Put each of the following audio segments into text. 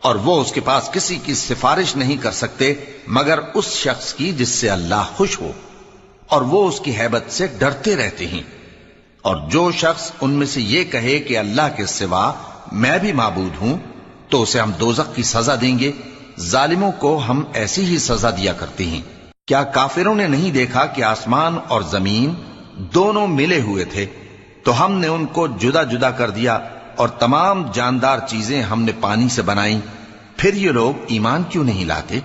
اور وہ اس کے پاس کسی کی سفارش نہیں کر سکتے مگر اس شخص کی جس سے اللہ خوش ہو، اور وہ اس کی ہیبت سے ڈرتے رہتے ہیں۔ اور جو شخص ان میں سے یہ کہے کہ اللہ کے سوا میں بھی معبود ہوں تو اسے ہم دوزخ کی سزا دیں گے۔ ظالموں کو ہم ایسی ہی سزا دیا کرتے ہیں۔ کیا کافروں نے نہیں دیکھا کہ آسمان اور زمین دونوں ملے ہوئے تھے تو ہم نے ان کو جدا جدا کر دیا، اور تمام جاندار چیزیں ہم نے پانی سے بنائیں، پھر یہ لوگ ایمان کیوں نہیں لاتے؟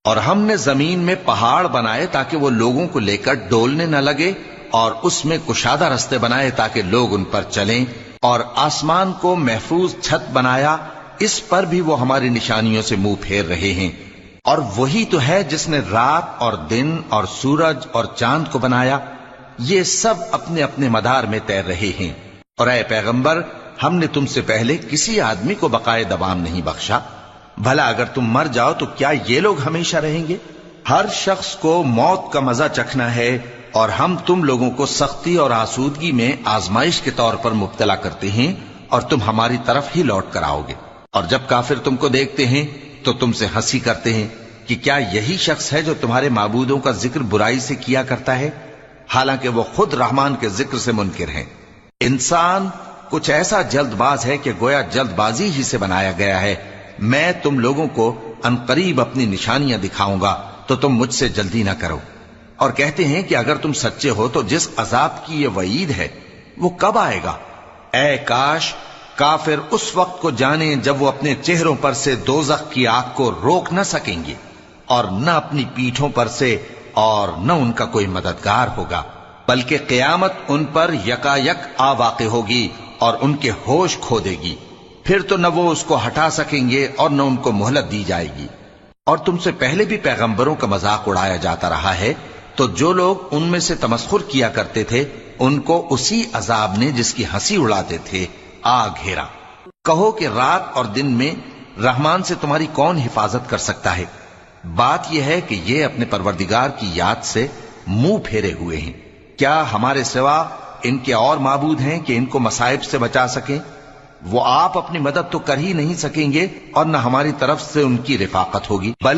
اور ہم نے زمین میں پہاڑ بنائے تاکہ وہ لوگوں کو لے کر ڈولنے نہ لگے، اور اس میں کشادہ رستے بنائے تاکہ لوگ ان پر چلیں، اور آسمان کو محفوظ چھت بنایا، اس پر بھی وہ ہماری نشانیوں سے منہ پھیر رہے ہیں۔ اور وہی تو ہے جس نے رات اور دن اور سورج اور چاند کو بنایا، یہ سب اپنے اپنے مدار میں تیر رہے ہیں۔ اور اے پیغمبر، ہم نے تم سے پہلے کسی آدمی کو بقائے دوام نہیں بخشا، بھلا اگر تم مر جاؤ تو کیا یہ لوگ ہمیشہ رہیں گے؟ ہر شخص کو موت کا مزہ چکھنا ہے، اور ہم تم لوگوں کو سختی اور آسودگی میں آزمائش کے طور پر مبتلا کرتے ہیں، اور تم ہماری طرف ہی لوٹ کر آؤ گے۔ اور جب کافر تم کو دیکھتے ہیں تو تم سے ہنسی کرتے ہیں کہ کیا یہی شخص ہے جو تمہارے معبودوں کا ذکر برائی سے کیا کرتا ہے، حالانکہ وہ خود رحمان کے ذکر سے منکر ہیں۔ انسان کچھ ایسا جلد باز ہے کہ گویا جلد بازی ہی سے بنایا گیا ہے۔ میں تم لوگوں کو عنقریب اپنی نشانیاں دکھاؤں گا تو تم مجھ سے جلدی نہ کرو۔ اور کہتے ہیں کہ اگر تم سچے ہو تو جس عذاب کی یہ وعید ہے وہ کب آئے گا؟ اے کاش کافر اس وقت کو جانیں جب وہ اپنے چہروں پر سے دوزخ کی آگ کو روک نہ سکیں گے، اور نہ اپنی پیٹھوں پر سے، اور نہ ان کا کوئی مددگار ہوگا، بلکہ قیامت ان پر یکا یک آ واقع ہوگی اور ان کے ہوش کھو دے گی، پھر تو نہ وہ اس کو ہٹا سکیں گے اور نہ ان کو مہلت دی جائے گی۔ اور تم سے پہلے بھی پیغمبروں کا مذاق اڑایا جاتا رہا ہے، تو جو لوگ ان میں سے تمسخر کیا کرتے تھے ان کو اسی عذاب نے جس کی ہنسی اڑاتے تھے آ گھیرا۔ کہو کہ رات اور دن میں رحمان سے تمہاری کون حفاظت کر سکتا ہے؟ بات یہ ہے کہ یہ اپنے پروردگار کی یاد سے منہ پھیرے ہوئے ہیں۔ کیا ہمارے سوا ان کے اور معبود ہیں کہ ان کو مصائب سے بچا سکیں؟ وہ آپ اپنی مدد تو کر ہی نہیں سکیں گے، اور نہ ہماری طرف سے ان کی رفاقت ہوگی، بلکہ